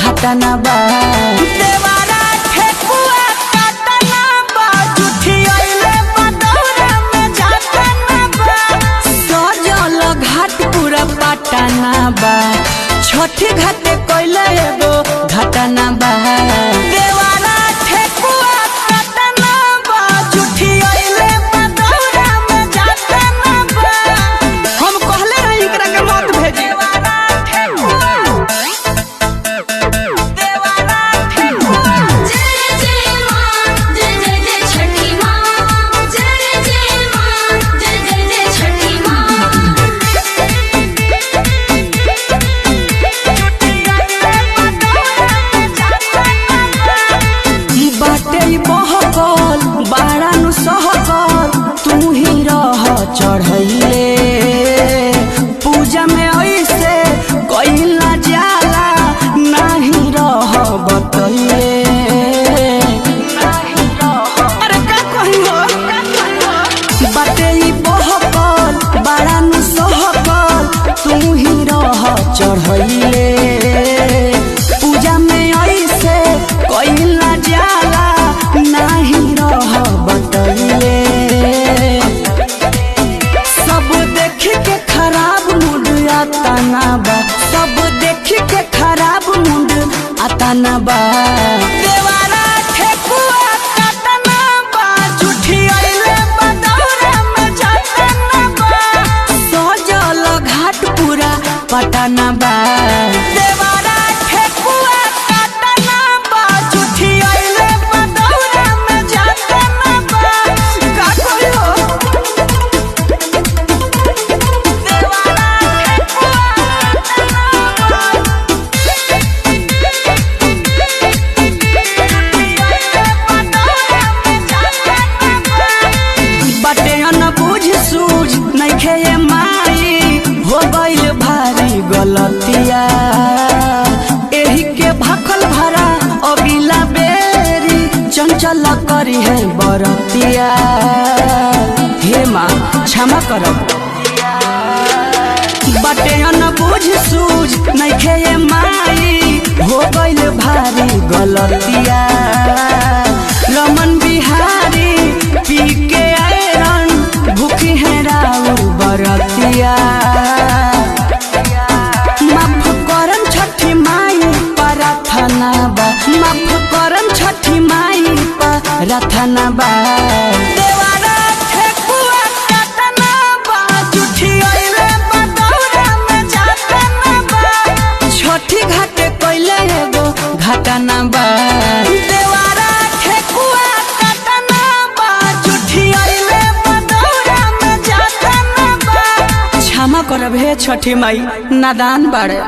घटना बा। देवारा ठेकुआ काटना बा, जुठी आइले बदौरा में जातना बा। सजल घाट पूरा पटना बा, छठी घाटे कोइले एगो घटना बा। देवारा ठेकुआ काटना बा, जुठी आइले बदौरा में जातना बा। हम कहले रही एकरा के मत भेजी। देवारा ठेकुआ, देवारा ठेकुआ। जय जय मां, जय जय जय छठी मां। जय जय मां, जय जय जय छठी मां। बाटे बहकल बाड़ा नु सहकल, तू ही रह चढ़ैले। पूजा में ऐसे कइला जाला, नाही रह बतैले। अरे का कहियो, बाटे बहकल बाड़ा नु सहकल, तू ही रह चढ़ैले। पूजा में ऐसे कइला जाला, नाही रह बतैले। सब देख के खराब मूड आताना बा, सब देख के खराब मूड आताना बा। देवारा ठेकुआ काटना बा, जुठी आइले बदौरा में जातना बा। सजल घाट पूरा पटना बा। देवारा ठेकुआ काटना बा, जुठी आइले बदौरा में जातना बा। का कहियो, देवारा ठेकुआ काटना बा, बाटे न बुझ सूझ नइखे ये माई, हो गइल भारी गलतिया। एही के भखल भरा अबिला बेरी, चंचल करी है बरतिया। हे माँ क्षमा करब। बाटे न बुझ सूझ नइखे ये माई, हो गइल भारी गलतिया। रमन बिहारी पी के आयरन, भूखी है राउर बरतिया। माफ करम छठी माई प्रार्थना बा, माफ करम छठी माई प्रार्थना बा। देवारा ठेकुआ काटना बा, जुठी आइले बदौरा में जातना बा। छठी घाटे कोइले एगो घटना बा। देवारा ठेकुआ काटना बा, जुठी आइले बदौरा में जातना बा। क्षमा करब हे छठी माई, नादान बाड़े।